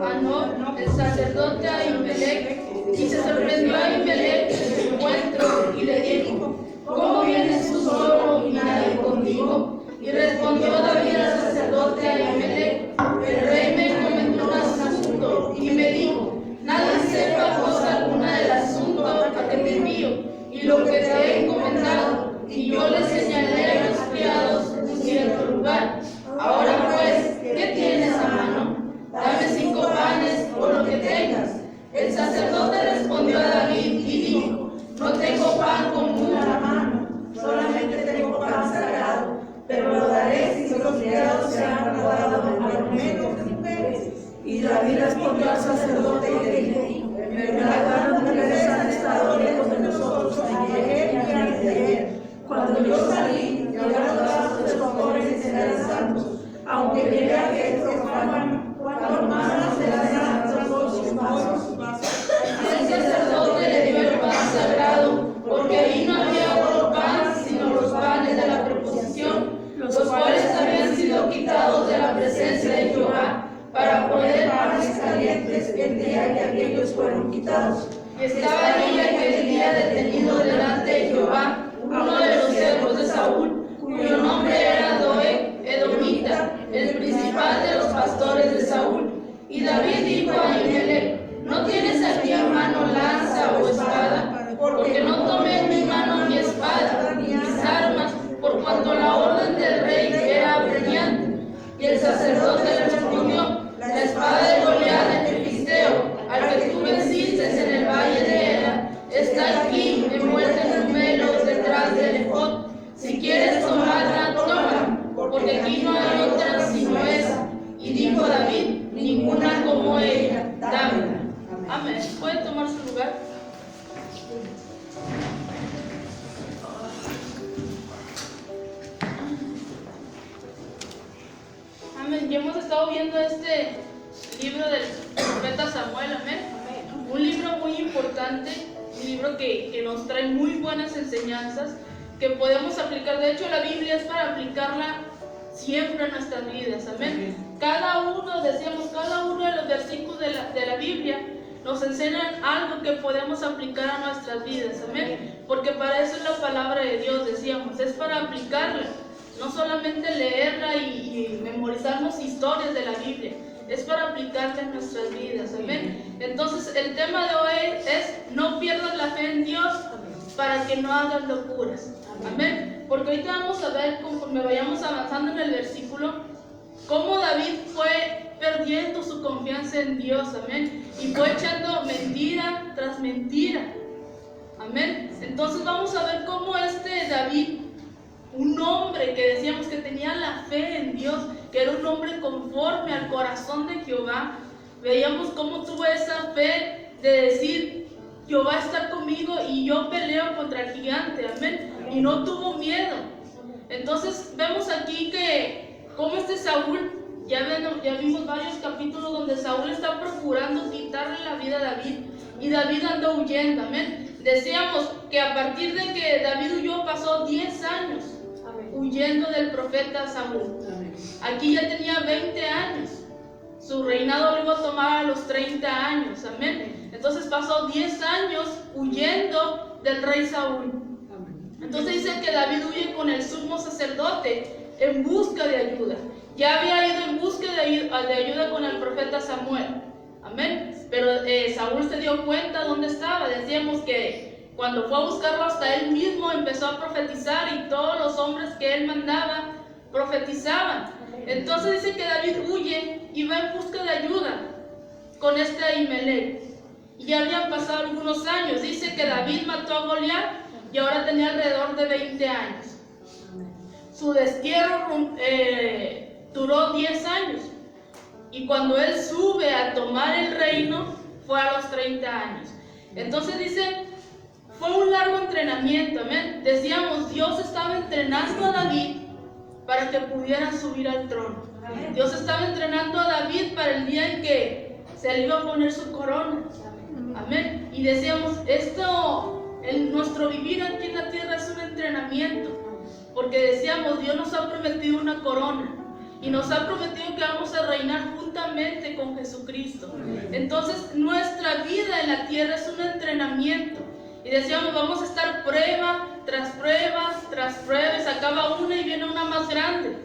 Anob, el sacerdote Ahimelech, y se sorprendió a Ahimelech de su encuentro y le dijo: ¿Cómo vienes tú solo y nadie contigo? Y respondió David al sacerdote Ahimelech: el rey me encomendó un asunto y me dijo: nadie sepa cosa alguna del asunto a que te envío y lo que te he encomendado, y yo le señalé a los criados un cierto lugar. Ahora pues, ¿qué tienes a mano? Dame 5 panes o lo que tengas. El sacerdote respondió a David y dijo: no tengo pan común a la mano, solamente tengo pan sagrado, pero lo daré si los criados se han guardado argumentos de mujeres. Y David respondió al sacerdote y le dijo: en verdad, las mujeres han estado lejos de nosotros ayer y antes de ayer. Cuando yo salí, llegaron los de los jóvenes eran santos, aunque llegué a que cuando manos de las santas con sus vasos. Y el sacerdote le dio el pan sagrado, porque ahí no había otro pan sino los panes de la proposición, los cuales habían sido quitados de la presencia de Jehová, para poner panes calientes el día que aquellos fueron quitados. Y estaba allí aquel día detenido delante de Jehová uno de los siervos de Saúl, cuyo nombre era Doeg, edomita, el principal de los pastores de Saúl. Y David dijo a Ahimelech: ¿no tienes aquí a mano lanza o espada? Porque no tomé en mi mano ni espada ni mis armas, por cuanto la orden del rey era apremiante. Y el sacerdote le respondió: la espada de Goliat el filisteo, al que tú venciste en el valle de Ela, está aquí envuelta en un velo detrás del ephod. Si quieres tomarla, tómala, porque aquí no hay otra sino esa. Y dijo David: ninguna como ella, dámela. Amén. ¿Puede tomar su lugar? Amén. Ya hemos estado viendo este libro del profeta Samuel. Amén. Un libro muy importante, un libro que nos trae muy buenas enseñanzas que podemos aplicar. De hecho, la Biblia es para aplicarla siempre en nuestras vidas. Amén. Cada uno de los versículos de la Biblia nos enseñan algo que podemos aplicar a nuestras vidas. Amén. Porque para eso es la palabra de Dios, decíamos, es para aplicarla. No solamente leerla y memorizarnos historias de la Biblia, es para aplicarla en nuestras vidas. Amén. Entonces, el tema de hoy es: no pierdas la fe en Dios para que no hagas locuras. Amén. Porque ahorita vamos a ver, conforme vayamos avanzando en el versículo, cómo David fue perdiendo su confianza en Dios. Amén. Y fue echando mentira tras mentira. Amén. Entonces vamos a ver cómo David, un hombre que decíamos que tenía la fe en Dios, que era un hombre conforme al corazón de Jehová, veíamos cómo tuvo esa fe de decir: Jehová está conmigo y yo peleo contra el gigante. Amén. Y no tuvo miedo. Entonces vemos aquí que como Saúl, ya vimos varios capítulos donde Saúl está procurando quitarle la vida a David, y David andó huyendo. Amén. Decíamos que a partir de que David huyó pasó 10 años huyendo del profeta Saúl. Aquí ya tenía 20 años. Su reinado lo iba a tomar a los 30 años. Amén. Entonces pasó 10 años huyendo del rey Saúl. Entonces dice que David huye con el sumo sacerdote en busca de ayuda. Ya había ido en busca de ayuda con el profeta Samuel. Amén. Pero Saúl se dio cuenta dónde estaba. Decíamos que cuando fue a buscarlo, hasta él mismo empezó a profetizar, y todos los hombres que él mandaba profetizaban. Entonces dice que David huye y va en busca de ayuda con Ahimelech. Y ya habían pasado algunos años. Dice que David mató a Goliat y ahora tenía alrededor de 20 años. Su destierro duró 10 años. Y cuando él sube a tomar el reino, fue a los 30 años. Entonces dice, fue un largo entrenamiento. Amén. Decíamos, Dios estaba entrenando a David para que pudiera subir al trono. Amén. Dios estaba entrenando a David para el día en que se le iba a poner su corona. Amén. Y decíamos, nuestro vivir aquí en la tierra es un entrenamiento. Porque decíamos, Dios nos ha prometido una corona. Y nos ha prometido que vamos a reinar juntamente con Jesucristo. Entonces nuestra vida en la tierra es un entrenamiento. Y decíamos, vamos a estar prueba tras prueba tras prueba, y se acaba una y viene una más grande.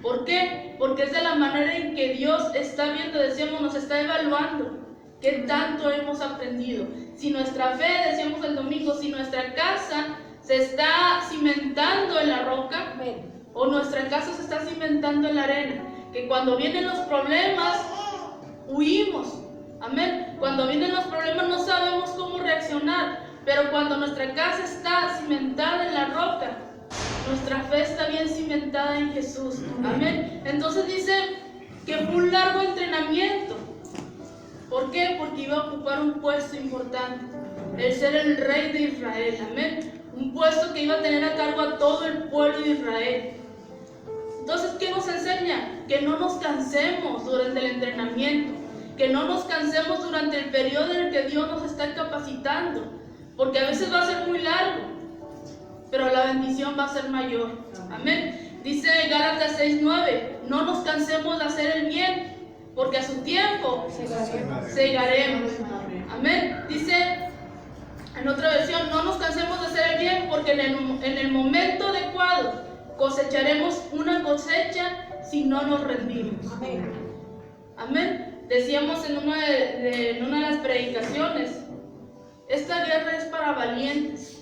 ¿Por qué? Porque es de la manera en que Dios está viendo, decíamos, nos está evaluando qué tanto hemos aprendido. Si nuestra fe, decíamos el domingo, si nuestra casa se está cimentando en la roca, o nuestra casa se está cimentando en la arena, que cuando vienen los problemas huimos, amén. Cuando vienen los problemas no sabemos cómo reaccionar, pero cuando nuestra casa está cimentada en la roca, nuestra fe está bien cimentada en Jesús, amén. Entonces dice que fue un largo entrenamiento. ¿Por qué? Porque iba a ocupar un puesto importante, el ser el rey de Israel, amén. Un puesto que iba a tener a cargo a todo el pueblo de Israel. Entonces, ¿qué nos enseña? Que no nos cansemos durante el entrenamiento, que no nos cansemos durante el periodo en el que Dios nos está capacitando, porque a veces va a ser muy largo, pero la bendición va a ser mayor, amén. Dice Gálatas 6:9, no nos cansemos de hacer el bien, porque a su tiempo segaremos, amén. Dice en otra versión, no nos cansemos de hacer el bien, porque en el momento adecuado cosecharemos una cosecha si no nos rendimos. Amén. Amén. Decíamos en una de las predicaciones, esta guerra es para valientes,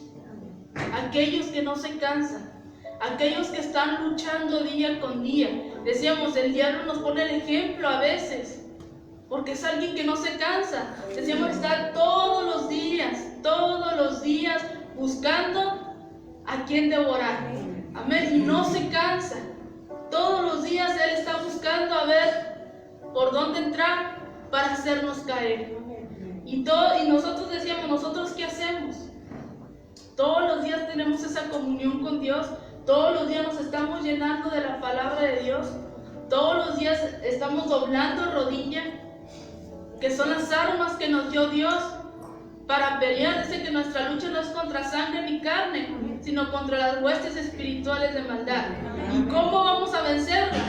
aquellos que no se cansan, aquellos que están luchando día con día. Decíamos, el diablo nos pone el ejemplo a veces, porque es alguien que no se cansa. Decíamos, está todos los días buscando a quien devorar. Amén. Y no se cansa. Todos los días Él está buscando a ver por dónde entrar para hacernos caer. Y nosotros decíamos, ¿nosotros qué hacemos? Todos los días tenemos esa comunión con Dios. Todos los días nos estamos llenando de la palabra de Dios. Todos los días estamos doblando rodilla, que son las armas que nos dio Dios para pelear. Dice que nuestra lucha no es contra sangre ni carne, sino contra las huestes espirituales de maldad. ¿Y cómo vamos a vencerla?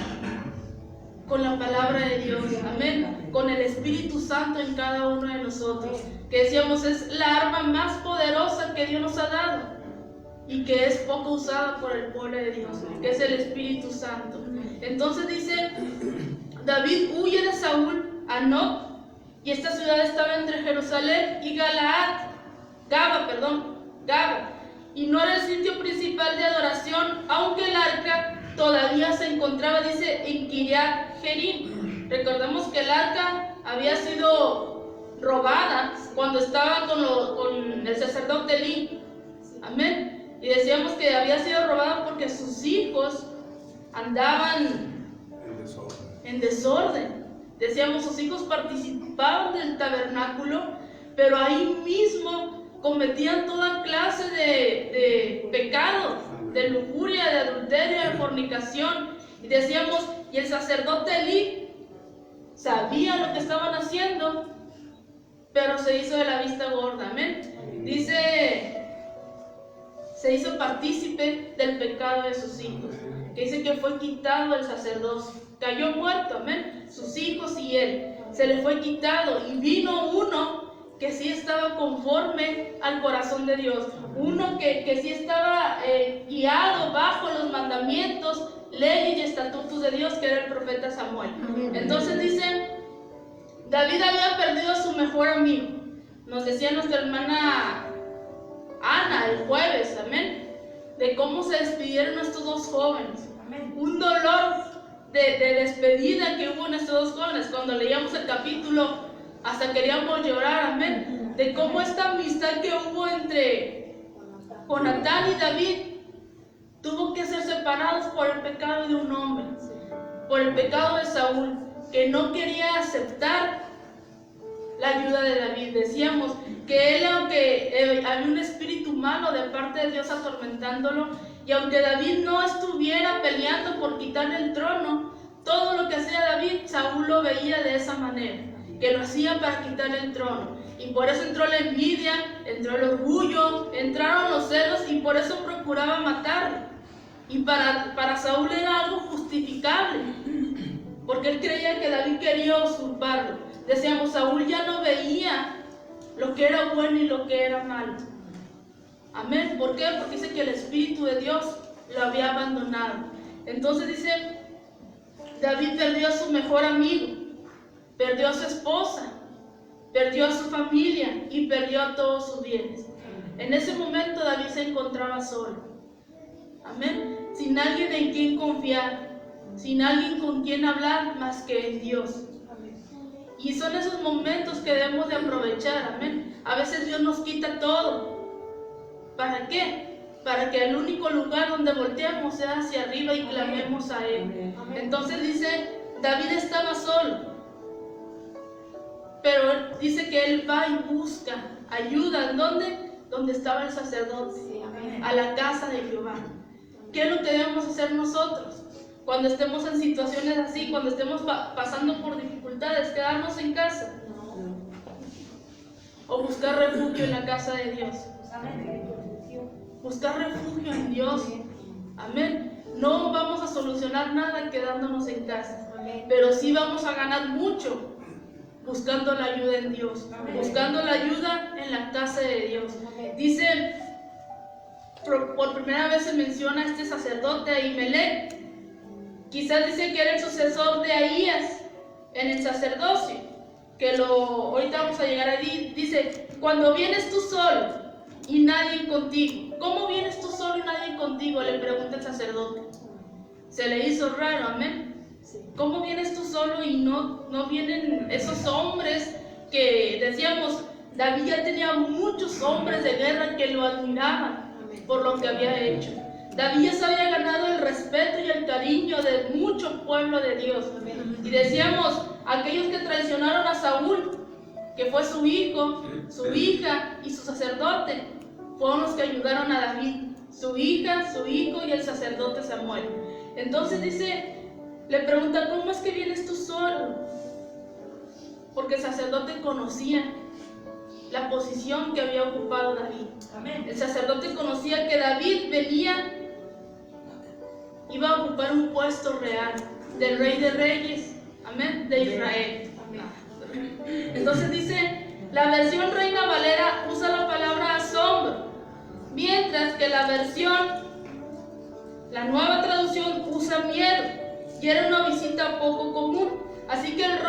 Con la palabra de Dios, amén. Con el Espíritu Santo en cada uno de nosotros, que decíamos es la arma más poderosa que Dios nos ha dado y que es poco usada por el pueblo de Dios, que es el Espíritu Santo. Entonces dice, David huye de Saúl a Nob, y esta ciudad estaba entre Jerusalén y Gaba, y no era el sitio principal de adoración, aunque el arca todavía se encontraba, dice, en Kiriat Jearim. Recordemos que el arca había sido robada cuando estaba con el sacerdote Elí, amén. Y decíamos que había sido robada porque sus hijos andaban en desorden. Decíamos, sus hijos participaban del tabernáculo, pero ahí mismo cometían toda clase de pecados, de lujuria, de adulterio, de fornicación. Y decíamos, y el sacerdote Elí sabía lo que estaban haciendo, pero se hizo de la vista gorda, amén. Dice, se hizo partícipe del pecado de sus hijos, que dice que fue quitado el sacerdocio, cayó muerto, amén, sus hijos y él, se le fue quitado, y vino uno que sí estaba conforme al corazón de Dios, uno que sí estaba guiado bajo los mandamientos, leyes y estatutos de Dios, que era el profeta Samuel. Entonces dice, David había perdido a su mejor amigo. Nos decía nuestra hermana Ana el jueves, amén, de cómo se despidieron estos dos jóvenes. Un dolor de despedida que hubo en estos dos jóvenes. Cuando leíamos el capítulo, hasta queríamos llorar, amén, de cómo esta amistad que hubo entre Jonatán y David tuvo que ser separados por el pecado de un hombre, por el pecado de Saúl, que no quería aceptar la ayuda de David. Decíamos que él, aunque había un espíritu malo de parte de Dios atormentándolo, y aunque David no estuviera peleando por quitarle el trono, todo lo que hacía David, Saúl lo veía de esa manera, que lo hacía para quitarle el trono. Y por eso entró la envidia, entró el orgullo, entraron los celos, y por eso procuraba matarlo. Y para Saúl era algo justificable, porque él creía que David quería usurparlo. Decíamos, Saúl ya no veía lo que era bueno y lo que era malo. Amén. ¿Por qué? Porque dice que el Espíritu de Dios lo había abandonado. Entonces dice, David perdió a su mejor amigo, perdió a su esposa, perdió a su familia y perdió a todos sus bienes. En ese momento David se encontraba solo. Amén. Sin alguien en quien confiar, sin alguien con quien hablar más que en Dios. Y son esos momentos que debemos de aprovechar. Amén. A veces Dios nos quita todo. ¿Para qué? Para que el único lugar donde volteamos sea hacia arriba y clamemos a Él. Entonces dice, David estaba solo, pero dice que él va y busca ayuda. ¿En dónde? Donde estaba el sacerdote, a la casa de Jehová. ¿Qué es lo que debemos hacer nosotros? Cuando estemos en situaciones así, cuando estemos pasando por dificultades, quedarnos en casa o buscar refugio en la casa de Dios. Buscar refugio en Dios. Amén. No vamos a solucionar nada quedándonos en casa, pero sí vamos a ganar mucho buscando la ayuda en Dios, buscando la ayuda en la casa de Dios. Dice, por primera vez se menciona a este sacerdote, Ahimelech. Quizás dice que era el sucesor de Ahías en el sacerdocio, que ahorita vamos a llegar ahí. Dice, cuando vienes tú solo y nadie contigo. ¿Cómo vienes tú solo y nadie contigo?, le pregunta el sacerdote. Se le hizo raro, amén. ¿Cómo vienes tú solo y no vienen esos hombres que decíamos, David ya tenía muchos hombres de guerra que lo admiraban por lo que había hecho? David ya se había ganado el respeto y el cariño de mucho pueblo de Dios. Y decíamos, aquellos que traicionaron a Saúl, que fue su hijo, su hija y su sacerdote, fueron los que ayudaron a David, su hija, su hijo y el sacerdote Samuel. Entonces dice, le pregunta, ¿cómo es que vienes tú solo? Porque el sacerdote conocía la posición que había ocupado David. El sacerdote conocía que David iba a ocupar un puesto real del Rey de Reyes, amén, de Israel. Entonces dice, la versión Reina Valera usa la palabra asombro, mientras que la nueva traducción usa miedo, y era una visita poco común. Así que el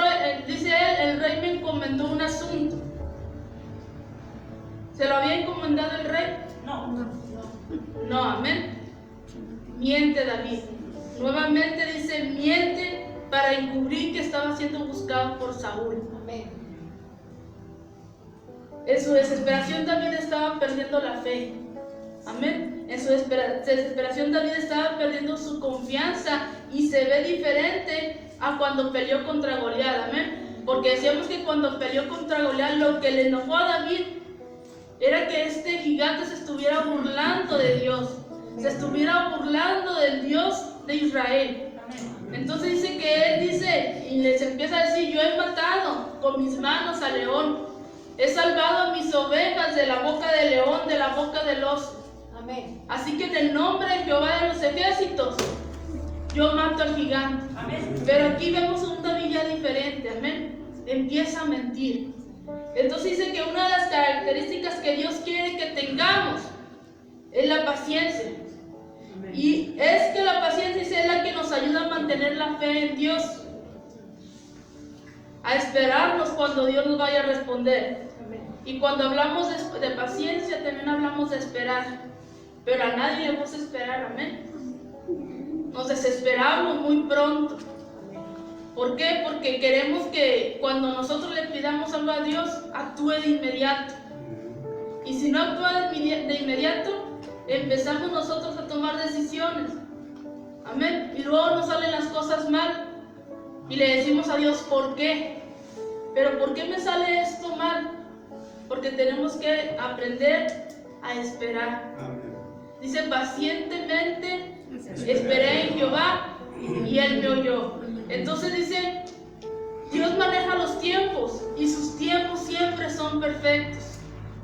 rey me encomendó un asunto. ¿Se lo había encomendado el rey? No, amén. Miente David. Nuevamente dice, miente para encubrir que estaba siendo buscado por Saúl. Amén. En su desesperación David estaba perdiendo la fe. Amén. En su desesperación David estaba perdiendo su confianza y se ve diferente a cuando peleó contra Goliat. Amén. Porque decíamos que cuando peleó contra Goliat, lo que le enojó a David era que este gigante se estuviera burlando de Dios, se estuviera burlando del Dios de Israel. Entonces dice que él y les empieza a decir, yo he matado con mis manos al león, he salvado a mis ovejas de la boca del león, de la boca del oso. Amén. Así que en el nombre de Jehová de los ejércitos, yo mato al gigante. Amén. Pero aquí vemos a un David ya diferente, amén. Empieza a mentir. Entonces dice que una de las características que Dios quiere que tengamos es la paciencia. Y es que la paciencia es la que nos ayuda a mantener la fe en Dios, a esperarnos cuando Dios nos vaya a responder. Y cuando hablamos de paciencia, también hablamos de esperar. Pero a nadie le gusta esperar, amén. Nos desesperamos muy pronto. ¿Por qué? Porque queremos que cuando nosotros le pidamos algo a Dios, actúe de inmediato. Y si no actúa de inmediato, empezamos nosotros a tomar decisiones. Amén. Y luego nos salen las cosas mal. Y le decimos a Dios, ¿por qué? ¿Pero por qué me sale esto mal? Porque tenemos que aprender a esperar. Dice, pacientemente esperé en Jehová y Él me oyó. Entonces dice, Dios maneja los tiempos y sus tiempos siempre son perfectos.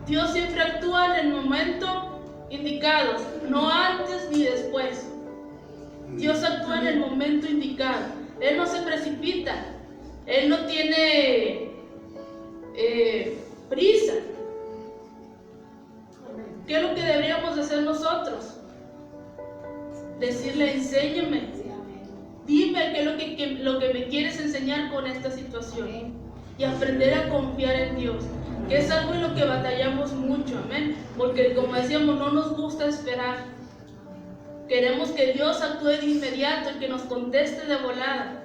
Dios siempre actúa en el momento indicado, no antes ni después. Dios actúa en el momento indicado. Él no se precipita, Él no tiene prisa. ¿Qué es lo que deberíamos de hacer nosotros? Decirle, enséñame, dime qué es lo que me quieres enseñar con esta situación, y aprender a confiar en Dios, que es algo en lo que batallamos mucho, amén, porque como decíamos, no nos gusta esperar. Queremos que Dios actúe de inmediato y que nos conteste de volada.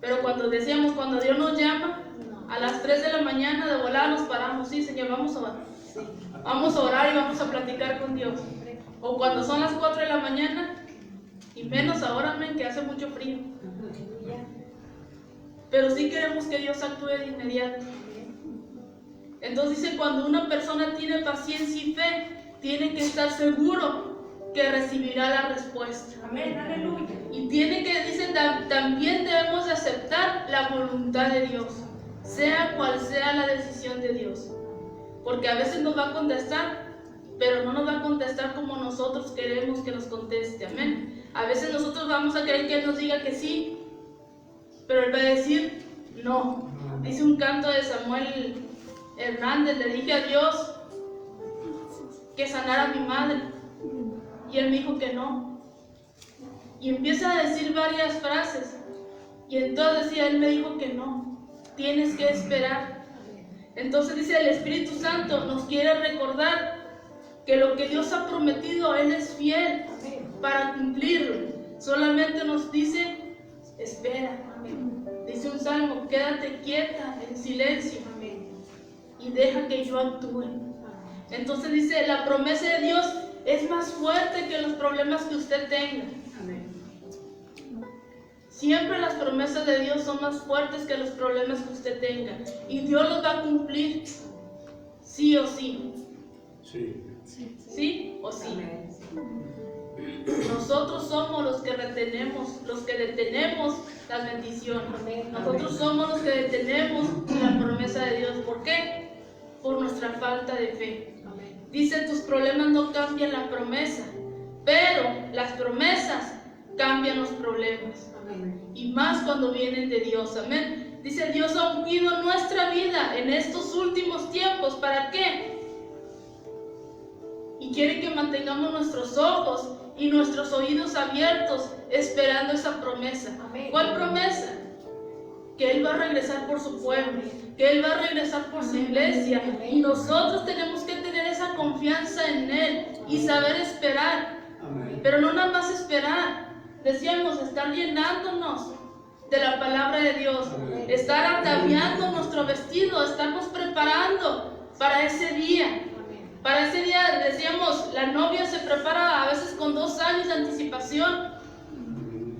Pero cuando decíamos, cuando Dios nos llama, a las 3 de la mañana de volada nos paramos. Sí, Señor, vamos a orar. Vamos a orar y vamos a platicar con Dios. O cuando son las 4 de la mañana, y menos ahora, amén, que hace mucho frío. Pero sí queremos que Dios actúe de inmediato. Entonces dice, cuando una persona tiene paciencia y fe, tiene que estar seguro que recibirá la respuesta. Amén, aleluya. Y tiene que, dice, también debemos de aceptar la voluntad de Dios, sea cual sea la decisión de Dios. Porque a veces nos va a contestar, pero no nos va a contestar como nosotros queremos que nos conteste. Amén. A veces nosotros vamos a querer que Él nos diga que sí, pero Él va a decir no. Dice un canto de Samuel Hernández, le dije a Dios que sanara a mi madre, y Él me dijo que no. Y empieza a decir varias frases, y entonces Él me dijo que no, tienes que esperar. Entonces dice, el Espíritu Santo nos quiere recordar que lo que Dios ha prometido, Él es fiel para cumplirlo. Solamente nos dice, espera. Dice un salmo, quédate quieta en silencio y deja que yo actúe. Entonces dice, la promesa de Dios es más fuerte que los problemas que usted tenga. Siempre las promesas de Dios son más fuertes que los problemas que usted tenga. Y Dios los va a cumplir, sí o sí. Sí. ¿Sí o sí? Nosotros somos los que retenemos, los que detenemos las bendiciones. Nosotros somos los que detenemos la promesa de Dios. ¿Por qué? Por nuestra falta de fe. Dice, tus problemas no cambian la promesa, pero las promesas cambian los problemas. Y más cuando vienen de Dios. Amén. Dice, Dios ha ungido nuestra vida en estos últimos tiempos. ¿Para qué? Y quiere que mantengamos nuestros ojos y nuestros oídos abiertos esperando esa promesa. ¿Cuál promesa? Que Él va a regresar por su pueblo, que Él va a regresar por su iglesia, y nosotros tenemos que tener esa confianza en Él y saber esperar. Pero no nada más esperar, decíamos, estar llenándonos de la palabra de Dios, estar ataviando nuestro vestido, estarnos preparando para ese día. Para ese día, decíamos, la novia se prepara a veces con 2 años de anticipación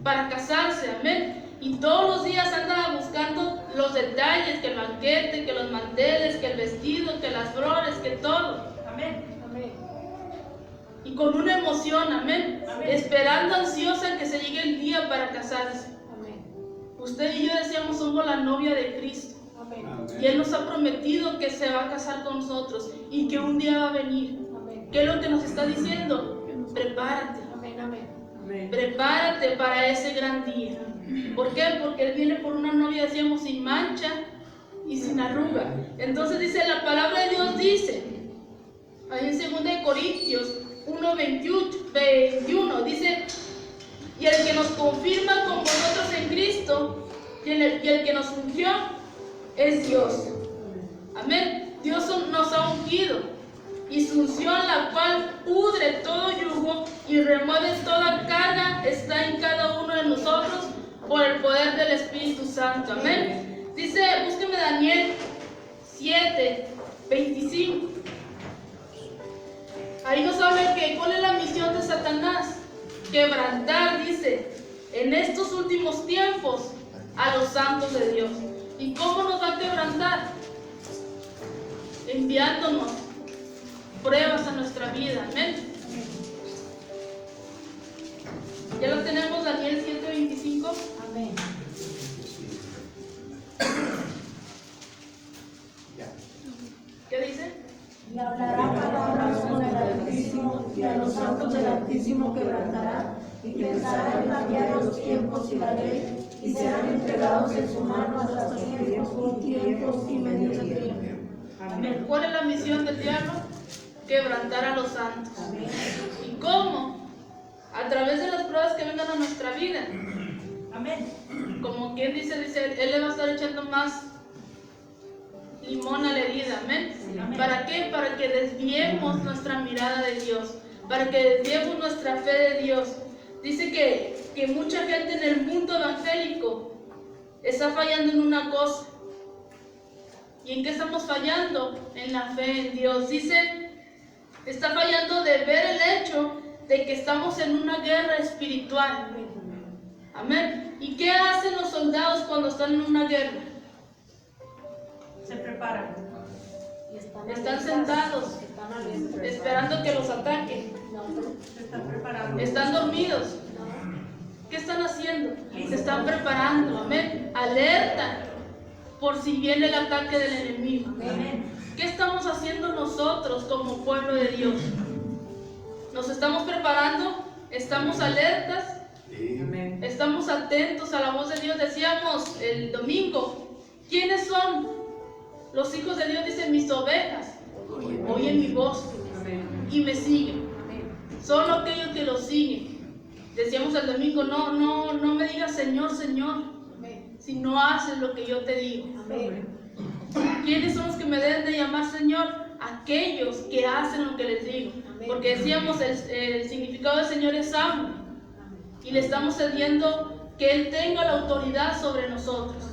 para casarse, amén. Y todos los días anda buscando los detalles, que el banquete, que los manteles, que el vestido, que las flores, que todo. Amén. Amén. Y con una emoción, amén, Amén. esperando ansiosa que se llegue el día para casarse. Amén. Usted y yo decíamos, somos la novia de Cristo. Amén. Y Él nos ha prometido que se va a casar con nosotros y que un día va a venir. Amén. ¿Qué es lo que nos está diciendo? Prepárate. Amén. Amén. Prepárate para ese gran día. ¿Por qué? Porque Él viene por una novia, decíamos, sin mancha y sin arruga. Entonces dice, la palabra de Dios dice, ahí en 2 Corintios 1:21, dice, y el que nos confirma con vosotros en Cristo, y el que nos ungió, es Dios. Amén. Dios nos ha ungido, y su unción, la cual pudre todo yugo y remueve toda carga, está en cada uno de nosotros por el poder del Espíritu Santo. Amén. Dice, búsqueme Daniel 7:25. Ahí nos habla que cuál es la misión de Satanás. Quebrantar, dice, en estos últimos tiempos a los santos de Dios. ¿Y cómo nos va a quebrantar? Enviándonos pruebas a nuestra vida. Amén. ¿Ya lo tenemos, Daniel 7:25? Amén. ¿Qué dice? Y hablará palabras con el Altísimo, y a los santos del Altísimo quebrantará, y pensará en cambiar los tiempos y la ley, y serán entregados en su mano hasta tiempos y medio tiempo. Amén. ¿Cuál es la misión del diablo? Quebrantar a los santos. ¿Y cómo? A través de las pruebas que vengan a nuestra vida. Amén. Como quien dice, él le va a estar echando más limón a la herida. Amén. Amén. ¿Para qué? Para que desviemos nuestra mirada de Dios, para que desviemos nuestra fe de Dios. Dice que mucha gente en el mundo evangélico está fallando en una cosa. ¿Y en qué estamos fallando? En la fe en Dios. Dice, está fallando de ver el hecho de que estamos en una guerra espiritual. Amén. ¿Y qué hacen los soldados cuando están en una guerra? Se preparan. Están sentados, esperando que los ataquen. Se están preparando. Están dormidos. ¿Qué están haciendo? Se están preparando. Amén. Alerta por si viene el ataque del enemigo. Amén. ¿Qué estamos haciendo nosotros como pueblo de Dios? ¿Nos estamos preparando? ¿Estamos alertas? Amén. ¿Estamos atentos a la voz de Dios? Decíamos el domingo, ¿quiénes son los hijos de Dios? Dicen, mis ovejas oyen mi voz y me siguen. Son aquellos que lo siguen. Decíamos el domingo, no me digas Señor, Señor, si no haces lo que yo te digo. ¿Quiénes son los que me deben de llamar Señor? Aquellos que hacen lo que les digo. Porque decíamos, el significado del Señor es amo. Y le estamos cediendo que Él tenga la autoridad sobre nosotros.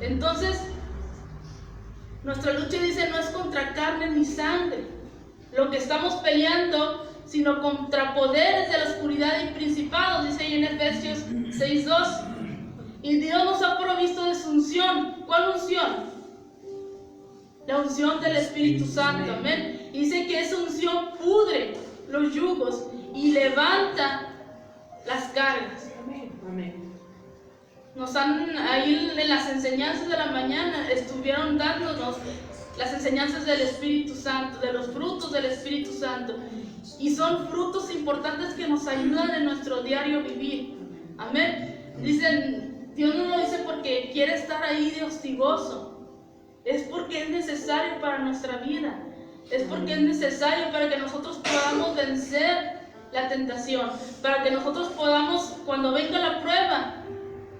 Entonces, nuestra lucha, dice, no es contra carne ni sangre lo que estamos peleando, sino contra poderes de la oscuridad y principados, dice ahí en Efesios 6:2. Y Dios nos ha provisto de su unción. ¿Cuál unción? La unción del Espíritu Santo. Amén. Dice que esa unción pudre los yugos y levanta las cargas. Amén. Nos han, ahí en las enseñanzas de la mañana, estuvieron dándonos las enseñanzas del Espíritu Santo, de los frutos del Espíritu Santo. Y son frutos importantes que nos ayudan en nuestro diario vivir. Amén. Dicen, Dios no lo dice porque quiere estar ahí de hostigoso. Es porque es necesario para nuestra vida. Es porque es necesario para que nosotros podamos vencer la tentación. Para que nosotros podamos, cuando venga la prueba,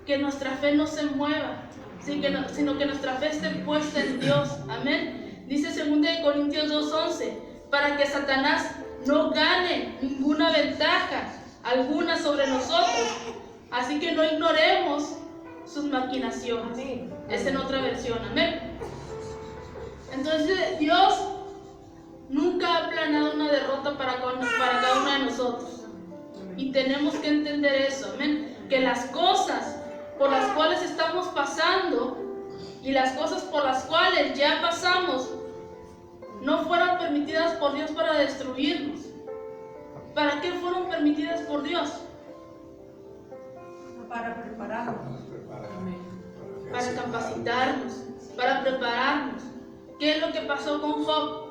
que nuestra fe no se mueva, sino que nuestra fe esté puesta en Dios. Amén. Dice 2 Corintios 2:11, para que Satanás no gane ninguna ventaja alguna sobre nosotros. Así que no ignoremos sus maquinaciones. Amén. Es en otra versión. Amén. Entonces Dios nunca ha planeado una derrota para cada uno de nosotros. Y tenemos que entender eso. Amén. Que las cosas por las cuales estamos pasando y las cosas por las cuales ya pasamos no fueron permitidas por Dios para destruirnos. ¿Para qué fueron permitidas por Dios? Para prepararnos. Para capacitarnos, para prepararnos. ¿Qué es lo que pasó con Job?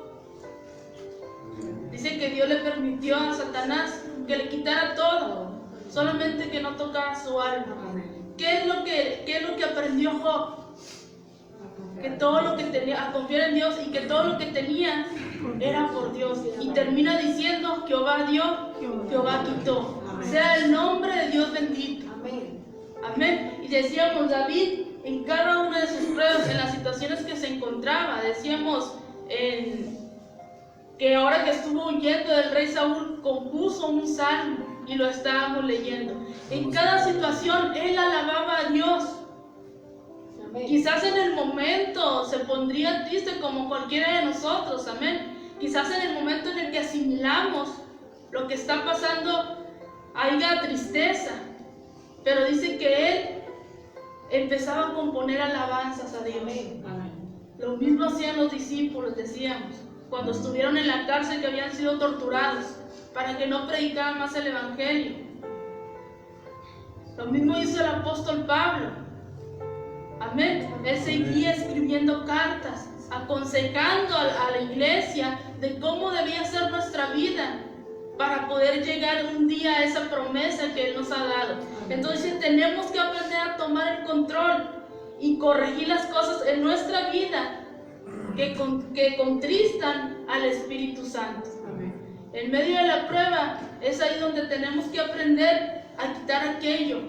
Dice que Dios le permitió a Satanás que le quitara todo, solamente que no tocara su alma. ¿Qué es lo que aprendió Job? Que todo lo que tenía, a confiar en Dios, y que todo lo que tenía era por Dios. Y termina diciendo, Jehová dio, Jehová quitó. Sea el nombre de Dios bendito. Amén. Y decíamos, David, en cada una de sus pruebas, en las situaciones que se encontraba, decíamos que ahora que estuvo huyendo del rey Saúl, compuso un salmo y lo estábamos leyendo. En cada situación él alababa a Dios. Amén. Quizás en el momento se pondría triste como cualquiera de nosotros. Amén. Quizás en el momento en el que asimilamos lo que está pasando haya tristeza. Pero dice que él empezaba a componer alabanzas a Dios. Amén. Lo mismo hacían los discípulos, decíamos, cuando estuvieron en la cárcel, que habían sido torturados para que no predicaran más el Evangelio. Lo mismo hizo el apóstol Pablo. Amén. Él seguía escribiendo cartas, aconsejando a la iglesia de cómo debía ser nuestra vida para poder llegar un día a esa promesa que Él nos ha dado. Entonces tenemos que aprender a tomar el control y corregir las cosas en nuestra vida que contristan al Espíritu Santo. En medio de la prueba es ahí donde tenemos que aprender a quitar aquello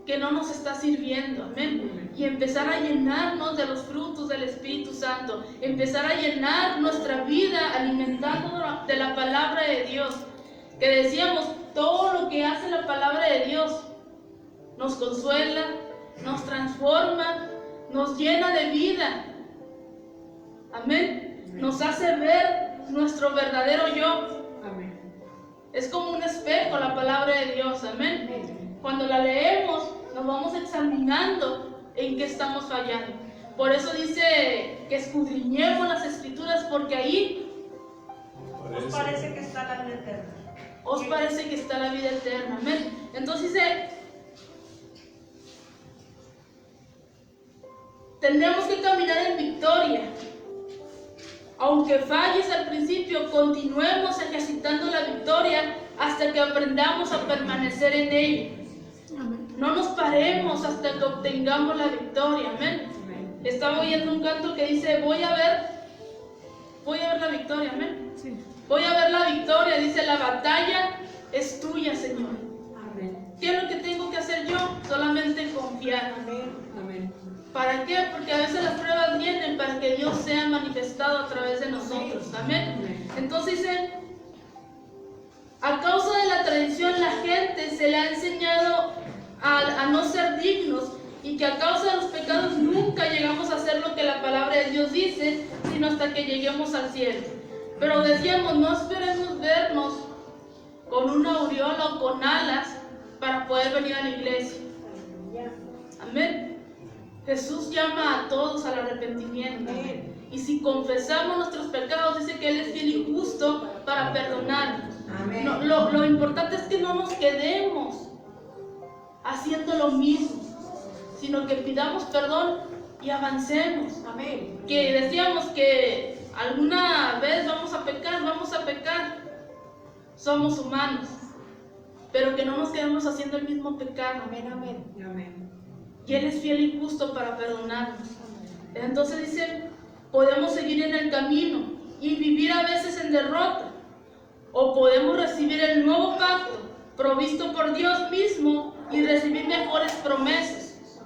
que no nos está sirviendo, amén, y empezar a llenarnos de los frutos del Espíritu Santo, empezar a llenar nuestra vida alimentándonos de la palabra de Dios, que decíamos, todo lo que hace la palabra de Dios nos consuela, nos transforma, nos llena de vida, amén, nos hace ver nuestro verdadero yo. Amén. Es como un espejo la palabra de Dios, amén. Cuando la leemos, nos vamos examinando en qué estamos fallando. Por eso dice que escudriñemos las Escrituras, porque ahí Os parece que está la vida eterna. os parece que está la vida eterna, amén. Entonces dice, tenemos que caminar en victoria. Aunque falles al principio, continuemos ejercitando la victoria hasta que aprendamos a permanecer en ella. No nos paremos hasta que obtengamos la victoria, amén. Estaba oyendo un canto que dice, voy a ver la victoria, amén. Voy a ver la victoria, dice, la batalla es tuya, Señor. ¿Qué es lo que tengo que hacer yo? Solamente confiar. Amén. ¿Para qué? Porque a veces las pruebas vienen para que Dios sea manifestado a través de nosotros. Amén. Entonces dice, a causa de la tradición la gente se le ha enseñado a no ser dignos, y que a causa de los pecados nunca llegamos a hacer lo que la palabra de Dios dice, sino hasta que lleguemos al cielo. Pero decíamos, no esperemos vernos con una aureola o con alas para poder venir a la iglesia. Amén. Jesús llama a todos al arrepentimiento. Y si confesamos nuestros pecados, dice que Él es fiel y justo para perdonarnos. No, lo importante es que no nos quedemos haciendo lo mismo, sino que pidamos perdón y avancemos. Amén. Que decíamos que alguna vez vamos a pecar. Somos humanos, pero que no nos quedemos haciendo el mismo pecado. Amén. Y Él es fiel y justo para perdonarnos. Entonces dice, podemos seguir en el camino y vivir a veces en derrota, o podemos recibir el nuevo pacto provisto por Dios mismo y recibir mejores promesas.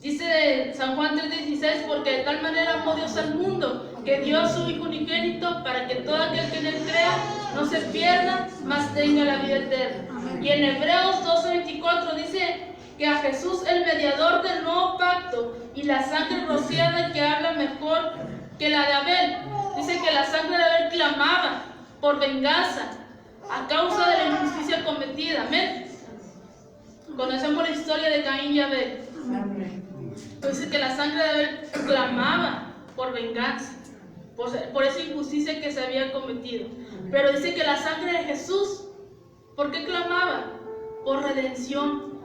Dice San Juan 3:16, porque de tal manera amó Dios al mundo, que dio a su Hijo unigénito, para que todo aquel que en Él crea no se pierda, mas tenga la vida eterna. Y en Hebreos 12:24 dice que a Jesús, el mediador del nuevo pacto, y la sangre rociada que habla mejor que la de Abel. Dice que la sangre de Abel clamaba por venganza a causa de la injusticia cometida. Amén. Conocemos la historia de Caín y Abel. Entonces que la sangre de Abel clamaba por venganza, por esa injusticia que se había cometido. Pero dice que la sangre de Jesús, ¿por qué clamaba? Por redención.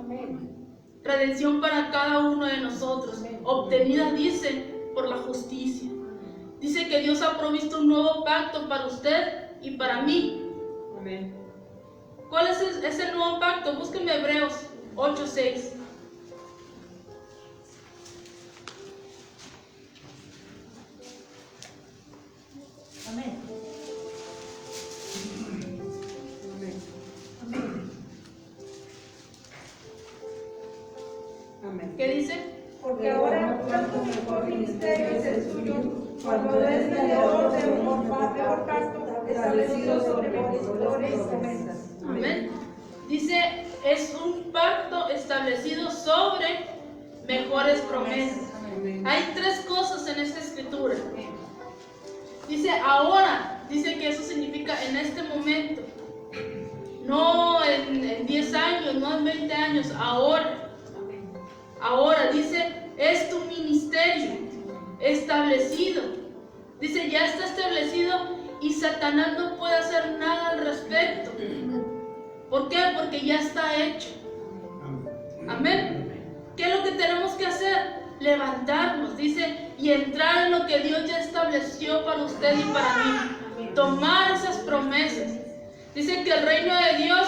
Redención para cada uno de nosotros, obtenida, dice, por la justicia. Dice que Dios ha provisto un nuevo pacto para usted y para mí. Amén. ¿Cuál es ese nuevo pacto? Búsquenme Hebreos 8:6. Amén. Amén. ¿Qué dice? Porque ahora tanto mejor ministerio es el suyo, cuando es mediador de un mejor pacto establecido sobre mejores promesas. Amén. Dice, es un pacto establecido sobre mejores promesas. Amén. Hay tres cosas en esta escritura. Dice ahora, dice que eso significa en este momento. No en 10 años, no en 20 años, ahora. Ahora, dice, es tu ministerio establecido. Dice, ya está establecido y Satanás no puede hacer nada al respecto. ¿Por qué? Porque ya está hecho. Amén. ¿Qué es lo que tenemos que hacer? Levantarnos, dice, y entrar en lo que Dios ya estableció para usted y para mí. Tomar esas promesas. Dice que el reino de Dios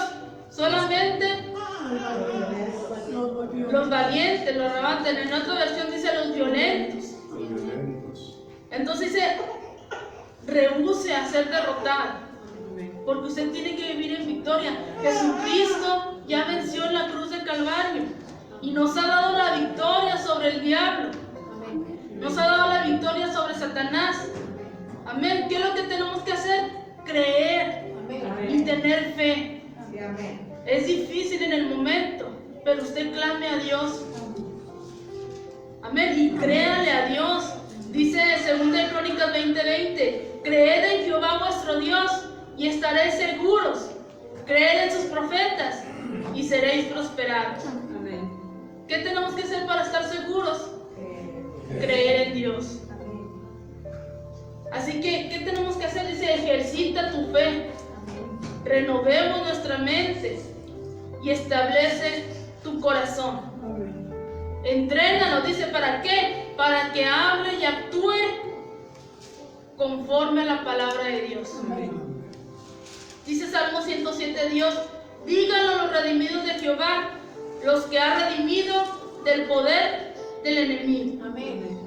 solamente los valientes lo arrebatan. En otra versión dice los violentos. Entonces dice, rehúse a ser derrotado, porque usted tiene que vivir en victoria. Jesucristo ya venció en la cruz de Calvario y nos ha dado la victoria sobre el diablo. Nos ha dado la victoria sobre Satanás. Amén. ¿Qué es lo que tenemos que hacer? Creer y tener fe. Es difícil en el momento, pero usted clame a Dios. Amén. Y créale a Dios. Dice 2 Crónicas 20:20, creed en Jehová vuestro Dios y estaréis seguros. Creed en sus profetas y seréis prosperados. Amén. ¿Qué tenemos que hacer para estar seguros? Creer en Dios. Así que, ¿qué tenemos que hacer? Dice, ejercita tu fe. Renovemos nuestra mente y establece tu corazón. Entrénalo, dice, ¿para qué? Para que hable y actúe conforme a la palabra de Dios. Dice Salmo 107, Dios, díganlo a los redimidos de Jehová, los que ha redimido del poder del enemigo. Amén.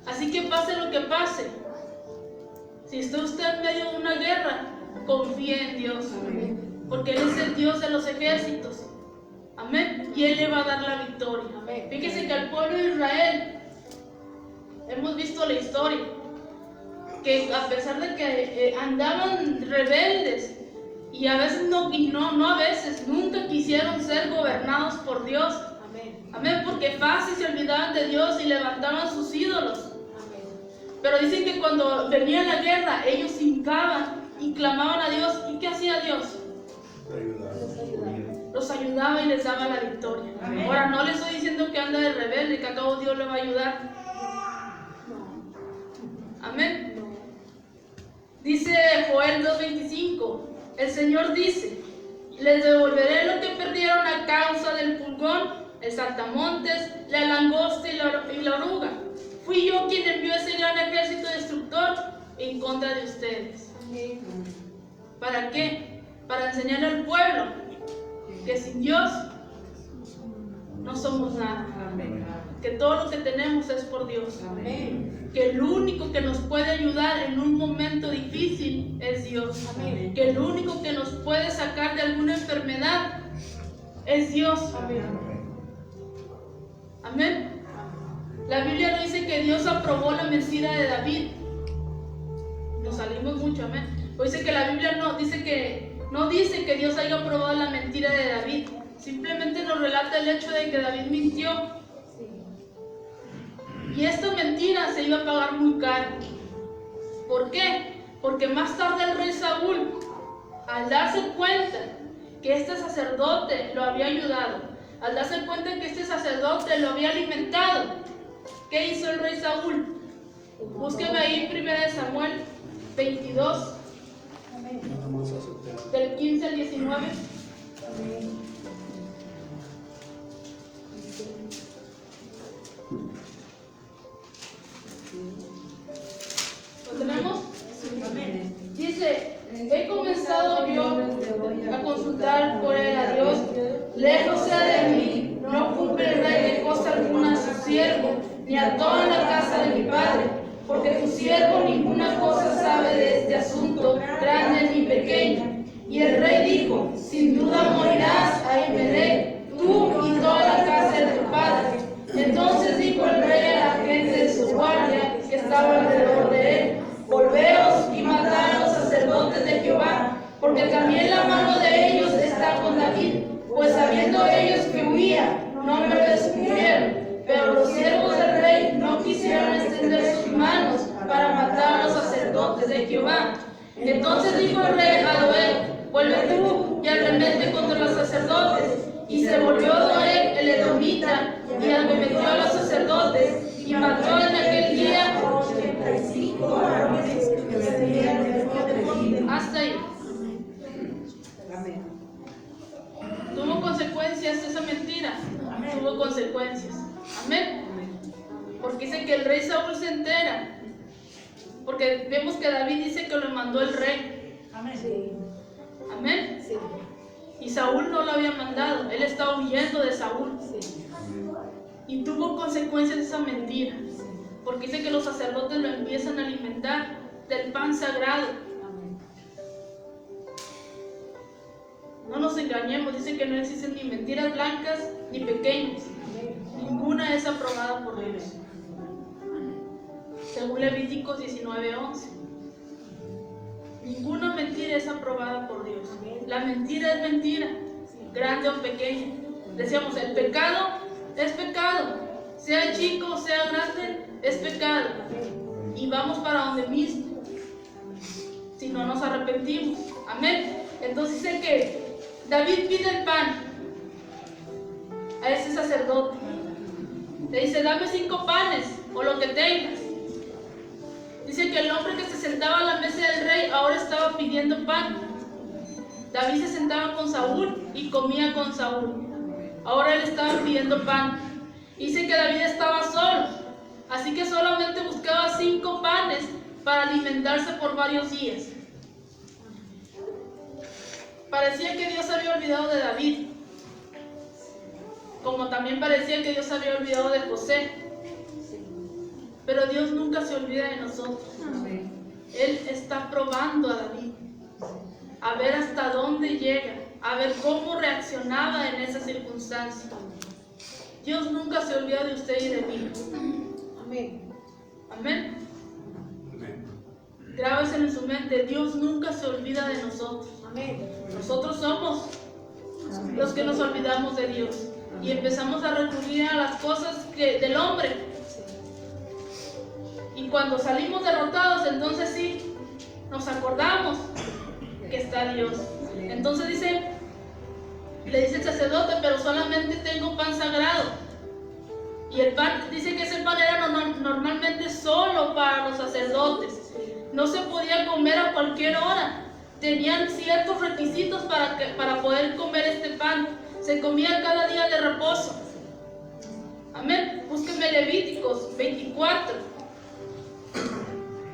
Así que pase lo que pase, si está usted en medio de una guerra, confíe en Dios, porque Él es el Dios de los ejércitos. Amén. Y Él le va a dar la victoria. Fíjese que al pueblo de Israel, hemos visto la historia, que a pesar de que andaban rebeldes, y a veces nunca quisieron ser gobernados por Dios. Amén. Porque fácil se olvidaban de Dios y levantaban sus ídolos. Pero dicen que cuando venía la guerra, ellos se hincaban y clamaban a Dios. ¿Y qué hacía Dios? Los ayudaba y les daba la victoria. Ahora, no les estoy diciendo que anda de rebelde, que a cabo Dios le va a ayudar. Amén. Dice Joel 2:25, el Señor dice, les devolveré lo que perdieron a causa del pulgón, el saltamontes, la langosta y la oruga. Fui yo quien envió ese gran ejército destructor en contra de ustedes. ¿Para qué? Para enseñar al pueblo que sin Dios no somos nada. Que todo lo que tenemos es por Dios. Que el único que nos puede ayudar en un momento difícil es Dios. Que el único que nos puede sacar de alguna enfermedad es Dios. Amén. La Biblia no dice que Dios aprobó la mentira de David. Nos salimos mucho, amén. O dice que la Biblia no dice que Dios haya aprobado la mentira de David. Simplemente nos relata el hecho de que David mintió. Y esta mentira se iba a pagar muy caro. ¿Por qué? Porque más tarde el rey Saúl, al darse cuenta que este sacerdote lo había ayudado, al darse cuenta que este sacerdote lo había alimentado, ¿qué hizo el rey Saúl? Búsqueme ahí en 1 Samuel 22, del 15 al 19. ¿Lo tenemos? Dice, he comenzado yo a consultar por él a Dios, lejos sea de mí, no cumple el rey de cosa alguna a su siervo, ni a toda la casa de mi padre, porque tu siervo ninguna cosa sabe de este asunto, grande ni pequeño. Y el rey dijo, sin duda morirás, Ahimelech, tú y toda la casa de tu padre. Entonces dijo el rey a la gente de su guardia que estaba alrededor de él, volveos y matad a los sacerdotes de Jehová, porque también la mano de ellos está con David, pues sabiendo ellos que huía, no me lo descubrieron. Pero los siervos del rey no quisieron extender sus manos para matar a los sacerdotes de Jehová. Entonces dijo el rey a Doeg, vuelve tú y arremete contra los sacerdotes. Y se volvió Doeg el edomita y arremetió a los sacerdotes y mató en aquel día 85 varones que servían de. Hasta ahí. ¿Tuvo consecuencias esa mentira? Tuvo consecuencias. Amén. Porque dice que el rey Saúl se entera. Porque vemos que David dice que lo mandó el rey. Amén. Sí. Y Saúl no lo había mandado, él estaba huyendo de Saúl. Sí. Y tuvo consecuencias esa mentira, porque dice que los sacerdotes lo empiezan a alimentar del pan sagrado. Amén. No nos engañemos, dice que no existen ni mentiras blancas ni pequeñas. Amén. Ninguna es aprobada por Dios. Según Levíticos 19:11. Ninguna mentira es aprobada por Dios. La mentira es mentira, grande o pequeña. Decíamos, el pecado es pecado. Sea chico o sea grande, es pecado. Y vamos para donde mismo, si no nos arrepentimos. Amén. Entonces dice que David pide el pan a ese sacerdote. Le dice, dame 5 panes o lo que tengas. Dice que el hombre que se sentaba a la mesa del rey ahora estaba pidiendo pan. David se sentaba con Saúl y comía con Saúl. Ahora él estaba pidiendo pan. Dice que David estaba solo, así que solamente buscaba 5 panes para alimentarse por varios días. Parecía que Dios había olvidado de David, como también parecía que Dios había olvidado de José. Pero Dios nunca se olvida de nosotros. Él está probando a David, a ver hasta dónde llega, a ver cómo reaccionaba en esa circunstancia. Dios nunca se olvida de usted y de mí. Amén. Amén. Grábeselo en su mente, Dios nunca se olvida de nosotros. Amén. Nosotros somos los que nos olvidamos de Dios y empezamos a recurrir a las cosas del hombre. Y cuando salimos derrotados, entonces sí, nos acordamos que está Dios. Entonces le dice el sacerdote, pero solamente tengo pan sagrado. Y el pan, dice que ese pan era normalmente solo para los sacerdotes. No se podía comer a cualquier hora. Tenían ciertos requisitos para poder comer este pan. Se comía cada día de reposo. Amén. Búsquenme Levíticos 24,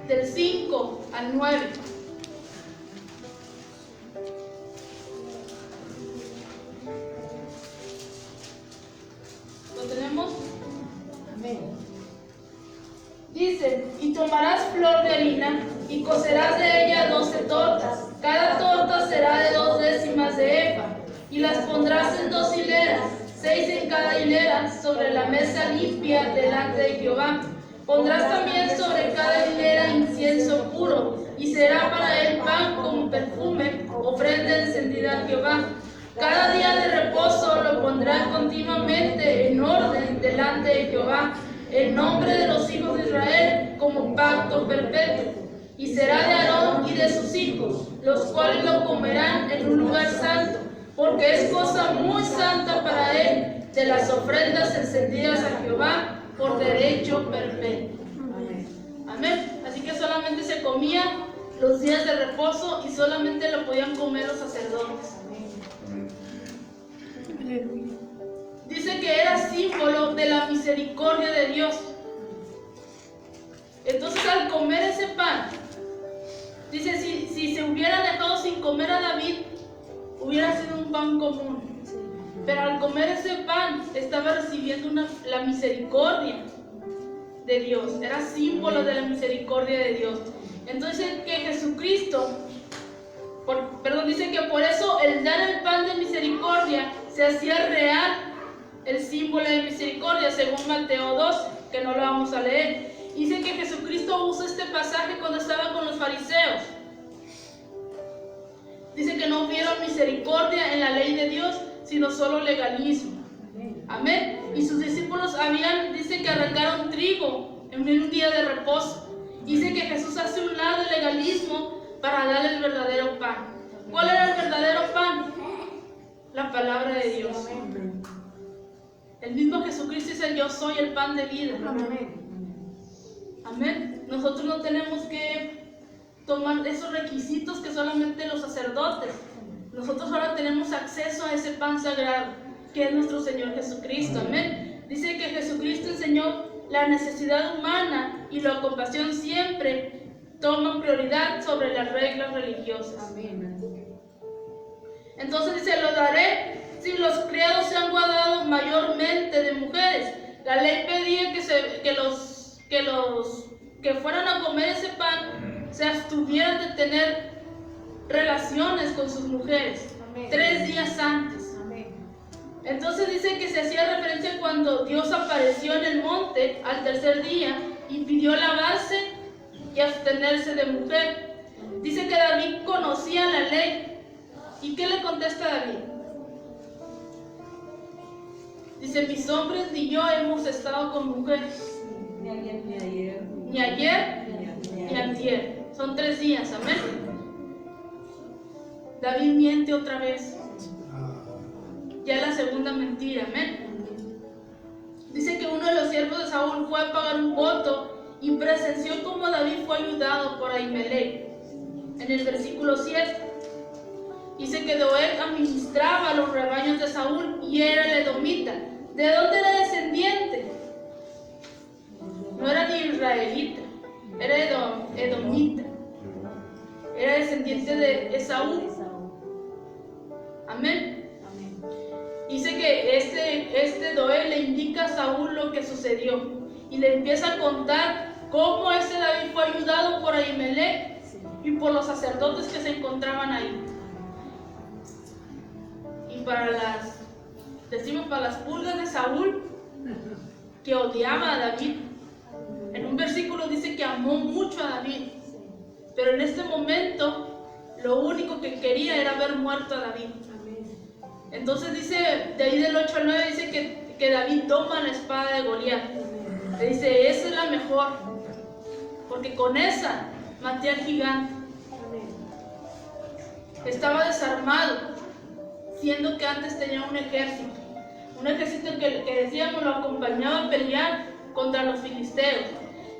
del 5 al 9. ¿Lo tenemos? Amén. Dice, y tomarás flor de harina y cocerás de ella 12 tortas. Cada torta será de 2 décimas de efa, y las pondrás en 2 hileras, 6 en cada hilera, sobre la mesa limpia delante de Jehová. Pondrás también sobre cada hilera incienso puro, y será para él pan como perfume, ofrenda encendida a Jehová. Cada día de reposo lo pondrá continuamente en orden delante de Jehová, en nombre de los hijos de Israel, como pacto perpetuo. Y será de Aarón y de sus hijos, los cuales lo comerán en un lugar santo, porque es cosa muy santa para él, de las ofrendas encendidas a Jehová, por derecho perpetuo. Amén. Así que solamente se comía los días de reposo y solamente lo podían comer los sacerdotes. Dice que era símbolo de la misericordia de Dios. Entonces, al comer ese pan, dice, si se hubiera dejado sin comer a David, hubiera sido un pan común. Pero al comer ese pan, estaba recibiendo la misericordia de Dios. Era símbolo de la misericordia de Dios. Entonces, que Jesucristo, dice que por eso el dar el pan de misericordia se hacía real el símbolo de misericordia, según Mateo 2, que no lo vamos a leer. Dice que Jesucristo usa este pasaje cuando estaba con los fariseos. Dice que no vieron misericordia en la ley de Dios, sino solo legalismo. Amén. Y sus discípulos dice que arrancaron trigo en un día de reposo. Dice que Jesús hace un lado el legalismo para darle el verdadero pan. ¿Cuál era el verdadero pan? La palabra de Dios. El mismo Jesucristo dice, yo soy el pan de vida. Amén. Nosotros no tenemos que tomar esos requisitos que solamente los sacerdotes. Nosotros ahora tenemos acceso a ese pan sagrado, que es nuestro Señor Jesucristo. Amén. Dice que Jesucristo enseñó la necesidad humana y la compasión siempre toman prioridad sobre las reglas religiosas. Amén. Entonces dice, lo daré si los criados se han guardado mayormente de mujeres. La ley pedía que los que fueran a comer ese pan se abstuvieran de tener relaciones con sus mujeres 3 días antes. Entonces dice que se hacía referencia cuando Dios apareció en el monte al tercer día y pidió lavarse y abstenerse de mujer. Dice que David conocía la ley. ¿Y qué le contesta David? Dice, mis hombres ni yo hemos estado con mujeres. Ni ayer, Ni ayer, ni antier. Son 3 días, amén. David miente otra vez. Ya la segunda mentira, amén. Dice que uno de los siervos de Saúl fue a pagar un voto y presenció cómo David fue ayudado por Ahimelech. En el versículo 7 dice que Doeg administraba los rebaños de Saúl y era el edomita. ¿De dónde era descendiente? No era ni israelita, era edomita. Era descendiente de Esaú. Amén. Dice que este Doeg le indica a Saúl lo que sucedió y le empieza a contar cómo David fue ayudado por Ahimelech y por los sacerdotes que se encontraban ahí. Y para las pulgas de Saúl, que odiaba a David. En un versículo dice que amó mucho a David, pero en este momento lo único que quería era ver muerto a David. Entonces dice, de ahí del 8 al 9, dice que David toma la espada de Goliat. Le dice, esa es la mejor, porque con esa maté al gigante. Estaba desarmado, siendo que antes tenía un ejército que decíamos lo acompañaba a pelear contra los filisteos.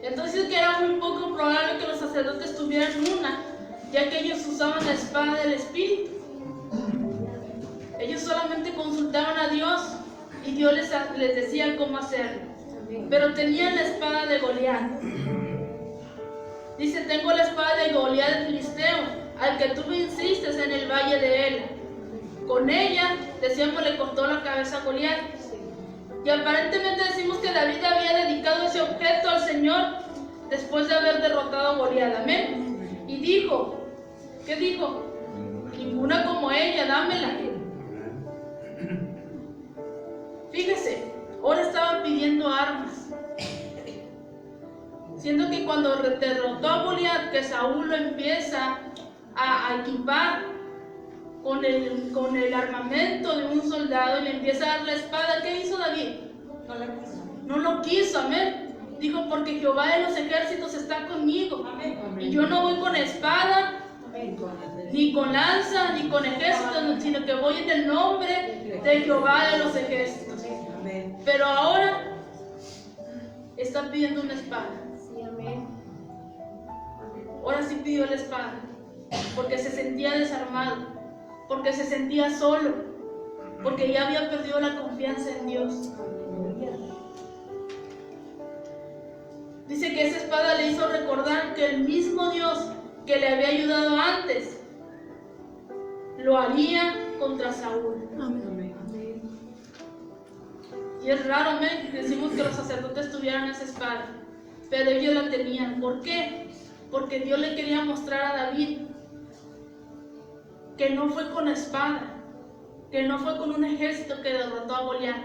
Entonces que era muy poco probable que los sacerdotes tuvieran una, ya que ellos usaban la espada del Espíritu. Ellos solamente consultaban a Dios y Dios les decía cómo hacerlo. Pero tenían la espada de Goliat. Dice, tengo la espada de Goliat el filisteo, al que tú venciste en el valle de Ela. Con ella, decíamos, le cortó la cabeza a Goliat. Y aparentemente decimos que David había dedicado ese objeto al Señor después de haber derrotado a Goliat. Amén. Y dijo, ¿qué dijo? Ninguna como ella, dámela. Fíjese, ahora estaba pidiendo armas. Siendo que cuando derrotó a Goliat, que Saúl lo empieza a equipar con el armamento de un soldado y le empieza a dar la espada, ¿qué hizo David? No lo quiso, amén. Dijo, porque Jehová de los ejércitos está conmigo. Y yo no voy con espada, ni con lanza, ni con ejército, sino que voy en el nombre de Jehová de los ejércitos. Pero ahora está pidiendo una espada. Ahora sí pidió la espada, porque se sentía desarmado, porque se sentía solo, porque ya había perdido la confianza en Dios. Dice que esa espada le hizo recordar que el mismo Dios que le había ayudado antes lo haría contra Saúl. Y es raro, amén, decimos que los sacerdotes tuvieran esa espada, pero ellos la tenían. ¿Por qué? Porque Dios le quería mostrar a David que no fue con espada, que no fue con un ejército que derrotó a Goliat,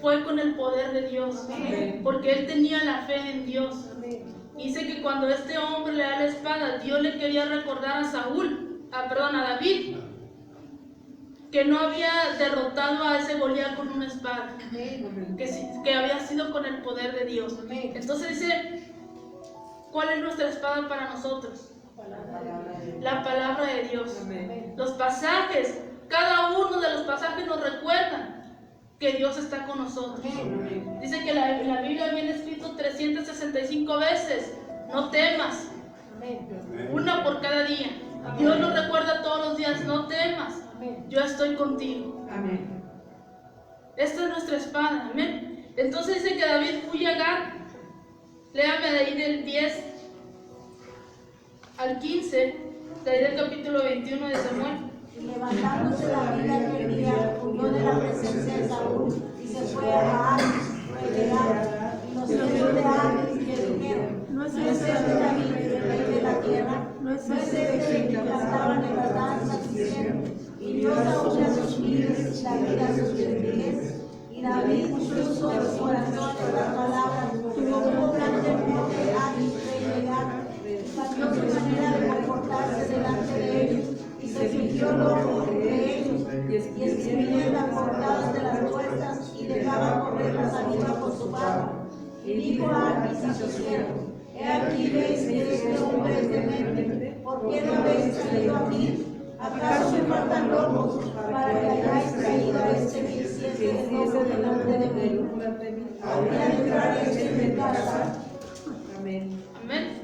fue con el poder de Dios, porque él tenía la fe en Dios. Dice que cuando este hombre le da la espada, Dios le quería recordar a David, que no había derrotado a ese Goliat con una espada, que había sido con el poder de Dios. Entonces dice, ¿cuál es nuestra espada para nosotros? La palabra de Dios. Los pasajes, cada uno de los pasajes nos recuerdan que Dios está con nosotros. Dice que en la Biblia viene escrito 365 veces, no temas. Una por cada día. Dios nos recuerda todos los días, no temas, yo estoy contigo. Esta es nuestra espada. Amén. Entonces dice que David fue a Gat. Léame de ahí del 10 al 15, de ahí del capítulo 21 de Samuel. Y levantándose David aquel día, huyó de la presencia de Saúl y se fue a Ardis, rey de Gat. Y los hijos de Ardis le dijeron: ¿No es este David, el rey de la tierra? ¿No es este el que cantaban en las danzas diciendo: hirió Saúl a sus miles y David a sus gentiles? Y David puso en su corazón estas palabras, tuvo gran temor de Ardis, rey de Gat, y cambió su manera de comportarse delante de ellos, y se fingió loco entre ellos, y escribía en las portadas de las puertas, y dejaba correr la saliva por su barba. Y dijo a Ardis a sus siervos: he aquí veis que este hombre es demente, ¿por qué no habéis traído a mí? ¿Acaso me faltan locos para que hayáis traído a este que hiciese de nuevo delante de mí? ¿Habría de entrar este en mi casa? Amén. Amén.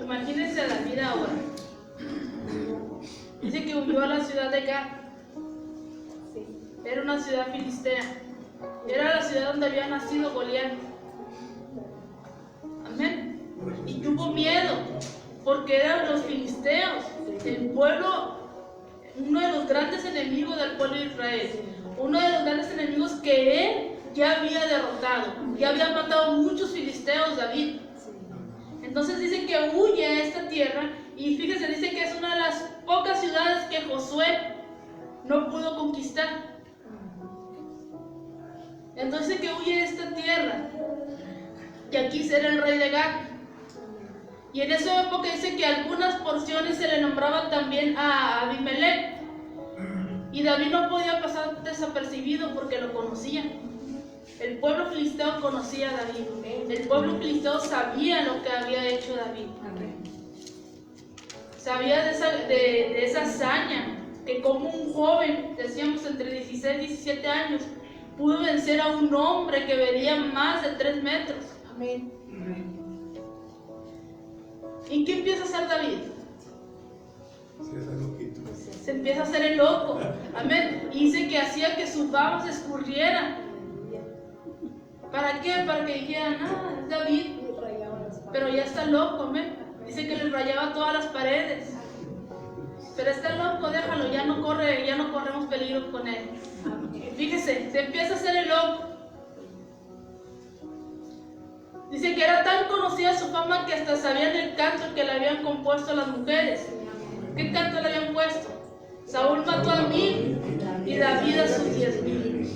Imagínense a David ahora. Dice que huyó a la ciudad de Gat. Era una ciudad filistea. Era la ciudad donde había nacido Goliat. Amén. Y tuvo miedo porque eran los filisteos, el pueblo, uno de los grandes enemigos del pueblo de Israel, uno de los grandes enemigos que él ya había derrotado. Ya había matado muchos filisteos David. Entonces dice que huye a esta tierra, y fíjense, dice que es una de las pocas ciudades que Josué no pudo conquistar. Entonces dice que huye a esta tierra, y aquí será el rey de Gat. Y en esa época dice que algunas porciones se le nombraba también a Abimelech, y David no podía pasar desapercibido porque lo conocía. El pueblo filisteo conocía a David. El pueblo filisteo sabía lo que había hecho David. Sabía de esa hazaña, que como un joven, decíamos entre 16 y 17 años, pudo vencer a un hombre que medía más de 3 metros. Amén. ¿Y qué empieza a hacer David? Se empieza a hacer el loco. Amén. Y dice que hacía que sus babas escurrieran. ¿Para qué? Para que dijeran: ah, es David, pero ya está loco. Amén. Dice que les rayaba todas las paredes. Pero está loco, déjalo, ya no corremos peligro con él. Fíjese, se empieza a hacer el loco. Dice que era tan conocida su fama que hasta sabían el canto que le habían compuesto las mujeres. ¿Qué canto le habían puesto? Saúl mató a 1000 y David a sus 10,000.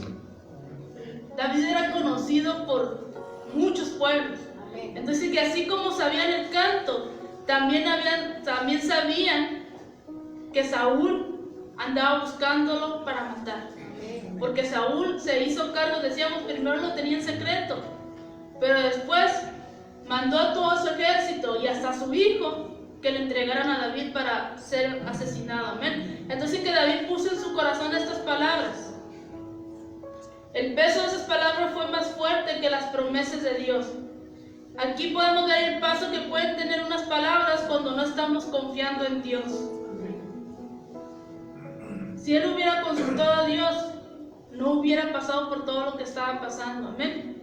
David era conocido por muchos pueblos. Entonces que así como sabían el canto, también sabían que Saúl andaba buscándolo para matar. Porque Saúl se hizo cargo, decíamos, primero lo tenía en secreto, pero después mandó a todo su ejército y hasta a su hijo que le entregaran a David para ser asesinado. Amén. Entonces que David puso en su corazón estas palabras. El peso de esas palabras fue más fuerte que las promesas de Dios. Aquí podemos ver el paso que pueden tener unas palabras cuando no estamos confiando en Dios. Si él hubiera consultado a Dios, no hubiera pasado por todo lo que estaba pasando. Amén.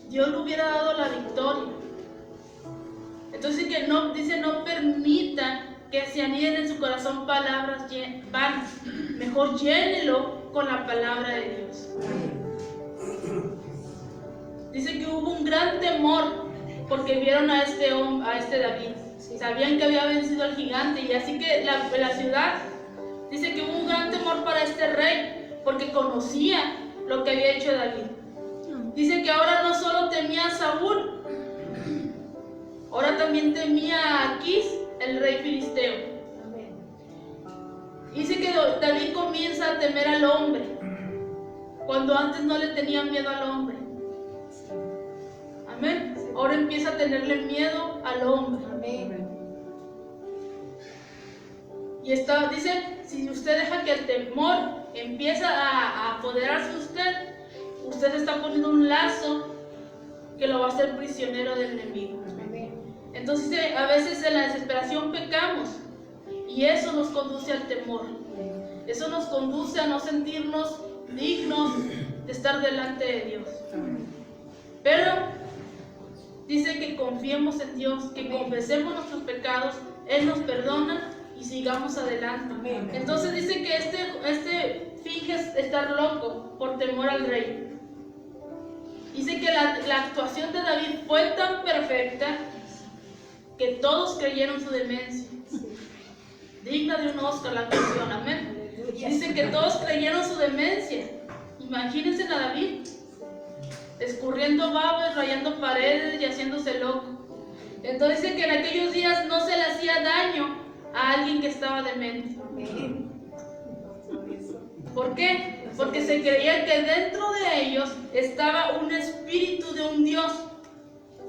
Dios le hubiera dado la victoria. Entonces que no permita que se aniden en su corazón palabras vanas. Mejor llénelo con la palabra de Dios. Dice que hubo un gran temor porque vieron a este David. Sabían que había vencido al gigante, y así que la ciudad, dice que hubo un gran temor para este rey porque conocía lo que había hecho David. Dice que ahora no solo temía a Saúl, ahora también temía a Aquís, el rey filisteo. Dice que David comienza a temer al hombre, cuando antes no le tenía miedo al hombre. Amén. Ahora empieza a tenerle miedo al hombre. Amén. Y dice, si usted deja que el temor empieza a apoderarse de usted está poniendo un lazo que lo va a hacer prisionero del enemigo. Entonces a veces en la desesperación pecamos, y eso nos conduce al temor. Eso nos conduce a no sentirnos dignos de estar delante de Dios. Pero dice que confiemos en Dios, que confesemos nuestros pecados, Él nos perdona y sigamos adelante. Entonces dice que este finge estar loco por temor al rey. Dice que la actuación de David fue tan perfecta que todos creyeron su demencia. Digna de un Oscar la actuación, amén. Dice que todos creyeron su demencia. Imagínense a David escurriendo babas, rayando paredes y haciéndose loco. Entonces dice que en aquellos días no se le hacía daño a alguien que estaba demente. ¿Por qué? Porque se creía que dentro de ellos estaba un espíritu de un Dios.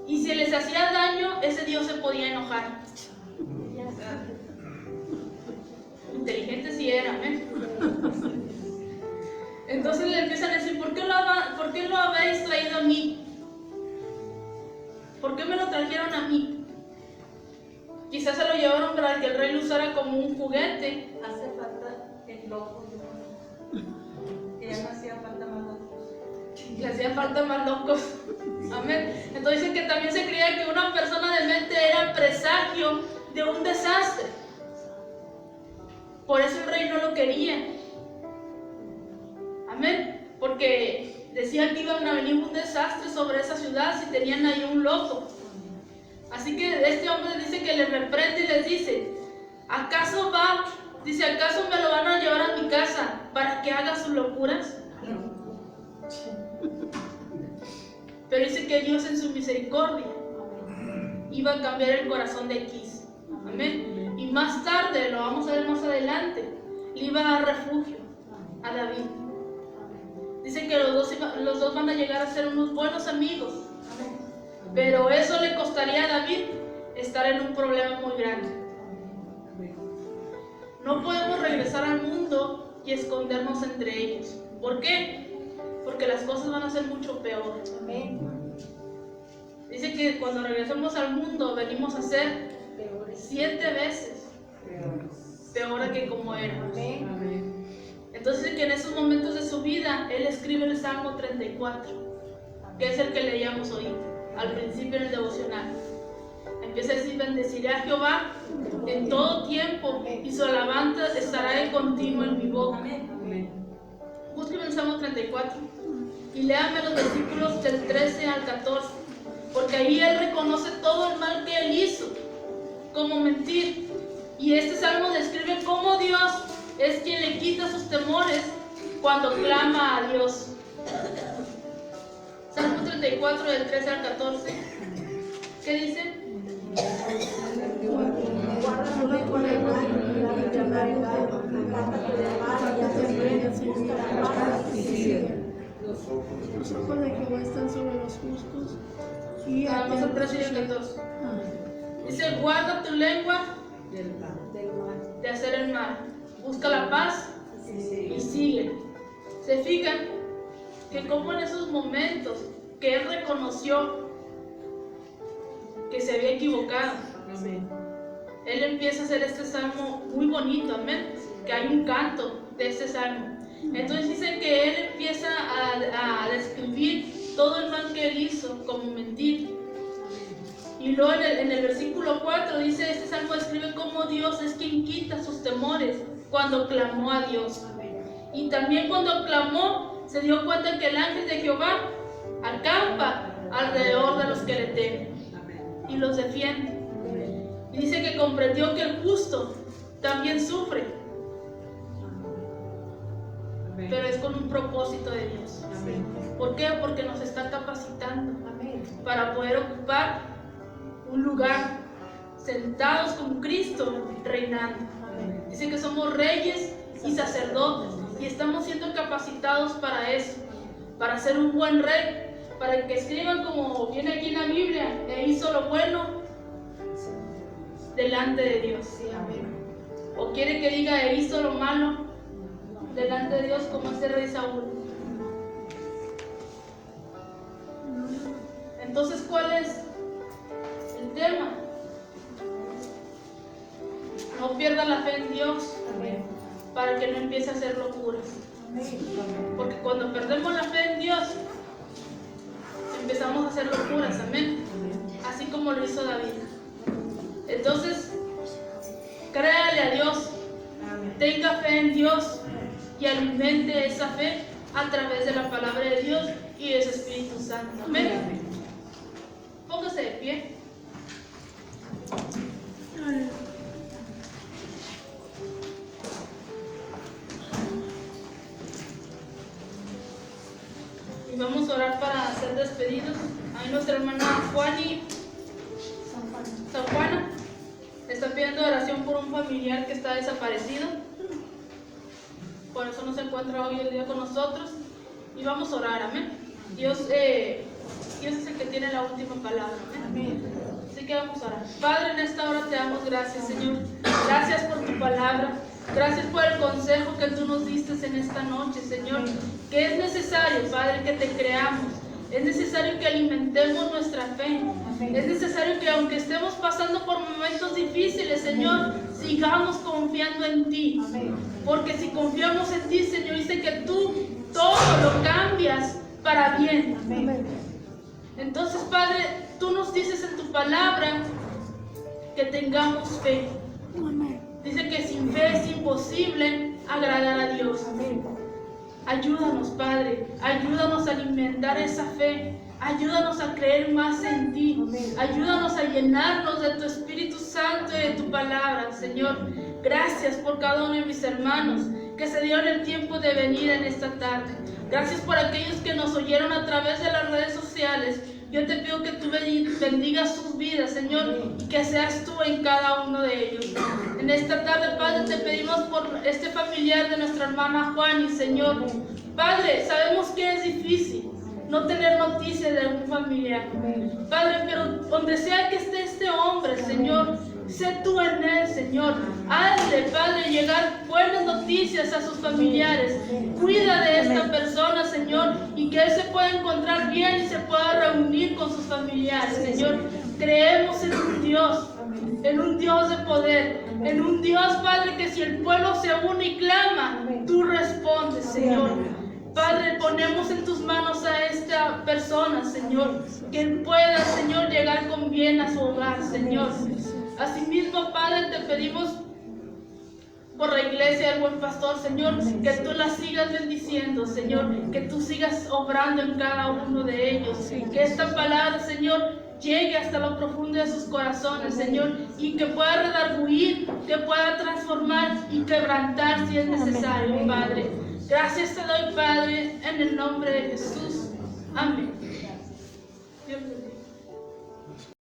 Y si les hacía daño, ese Dios se podía enojar. Inteligente sí era, ¿eh? Entonces le empiezan a decir, ¿por qué lo habéis traído a mí? ¿Por qué me lo trajeron a mí? Quizás se lo llevaron para que el rey lo usara como un juguete. Hace falta el loco. Que ya no hacía falta más locos. Le hacían falta más locos. Amén. Entonces dicen que también se creía que una persona demente era presagio de un desastre. Por eso el rey no lo quería. Amén. Porque decían que iban a venir un desastre sobre esa ciudad si tenían ahí un loco. Así que este hombre dice que les reprende y les dice, ¿acaso me lo van a llevar a mi casa para que haga sus locuras? Pero dice que Dios en su misericordia iba a cambiar el corazón de Aquís. Amén. Y más tarde, lo vamos a ver más adelante, le iba a dar refugio a David. Dice que los dos van a llegar a ser unos buenos amigos. Pero eso le costaría a David estar en un problema muy grande. No podemos regresar al mundo y escondernos entre ellos. ¿Por qué? Porque las cosas van a ser mucho peor. Dice que cuando regresemos al mundo venimos a ser 7 veces peor que como éramos. Entonces dice que en esos momentos de su vida él escribe el Salmo 34, que es el que leíamos hoy al principio en el devocional. Empieza a decir, bendeciré a Jehová en todo tiempo y su alabanza estará de continuo en mi boca. Búsqueme el Salmo 34 y léame los versículos del 13 al 14, porque ahí él reconoce todo el mal que él hizo, como mentir. Y este salmo describe cómo Dios es quien le quita sus temores cuando clama a Dios. Salmo 34 del 13 al 14. ¿Qué dice? Los ojos de Jehová están sobre los justos y Vamos al 13 y al 14. Dice, guarda tu lengua de hacer el mal, busca la paz y sigue. Se fijan que como en esos momentos que él reconoció que se había equivocado, él empieza a hacer este salmo muy bonito, amén, que hay un canto de este salmo. Entonces dice que él empieza a describir todo el mal que él hizo, como mentir. Y luego en el versículo 4 dice, este salmo describe cómo Dios es quien quita sus temores cuando clamó a Dios. Y también cuando clamó, se dio cuenta que el ángel de Jehová acampa alrededor de los que le temen y los defiende. Y dice que comprendió que el justo también sufre, pero es con un propósito de Dios. ¿Por qué? Porque nos está capacitando para poder ocupar un lugar sentados con Cristo reinando. Dice que somos reyes y sacerdotes y estamos siendo capacitados para eso, para ser un buen rey, para que escriban como viene aquí en la Biblia, e hizo lo bueno delante de Dios. O quiere que diga, e hizo lo malo delante de Dios, como ese rey Saúl. Entonces, ¿cuál es el tema? No pierda la fe en Dios para que no empiece a hacer locuras. Porque cuando perdemos la fe en Dios, empezamos a hacer locuras, amén. Así como lo hizo David. Entonces, créale créale a Dios, tenga fe en Dios y alimente esa fe a través de la palabra de Dios y de su Espíritu Santo. Amén. Póngase de pie. Y vamos a orar para ser despedidos. Ahí nuestra hermana San Juana está pidiendo oración por un familiar que está desaparecido. Por eso no se encuentra hoy el día con nosotros. Y vamos a orar, amén. Dios es el que tiene la última palabra, amén. Así que vamos a orar. Padre, en esta hora te damos gracias, Señor. Gracias por tu palabra. Gracias por el consejo que tú nos diste en esta noche, Señor. Que es necesario, Padre, que te creamos. Es necesario que alimentemos nuestra fe. Es necesario que aunque estemos pasando por momentos difíciles, Señor, sigamos confiando en ti. Porque si confiamos en ti, Señor, dice que tú todo lo cambias para bien. Entonces, Padre, tú nos dices en tu palabra que tengamos fe. Dice que sin fe es imposible agradar a Dios. Ayúdanos, Padre. Ayúdanos a alimentar esa fe. Ayúdanos a creer más en ti. Ayúdanos a llenarnos de tu Espíritu Santo y de tu palabra, Señor. Gracias por cada uno de mis hermanos que se dieron el tiempo de venir en esta tarde. Gracias por aquellos que nos oyeron a través de las redes sociales. Yo te pido que tú bendigas sus vidas, Señor, y que seas tú en cada uno de ellos. En esta tarde, Padre, te pedimos por este familiar de nuestra hermana Juani, Señor. Padre, sabemos que es difícil no tener noticias de un familiar. Padre, pero donde sea que esté este hombre, Señor, sé tú en él, Señor. Hazle, Padre, llegar buenas noticias a sus familiares. Cuida de esta persona, Señor, y que él se pueda encontrar bien y se pueda reunir con sus familiares, Señor. Creemos en un Dios de poder, en un Dios, Padre, que si el pueblo se une y clama, tú respondes, Señor. Padre, ponemos en tus manos a esta persona, Señor, que él pueda, Señor, llegar con bien a su hogar, Señor. Asimismo, Padre, te pedimos por la iglesia del Buen Pastor, Señor, que tú la sigas bendiciendo, Señor, que tú sigas obrando en cada uno de ellos, que esta palabra, Señor, llegue hasta lo profundo de sus corazones, Señor, y que pueda redarguir, que pueda transformar y quebrantar si es necesario, Padre. Gracias te doy, Padre, en el nombre de Jesús. Amén. Dios te bendiga.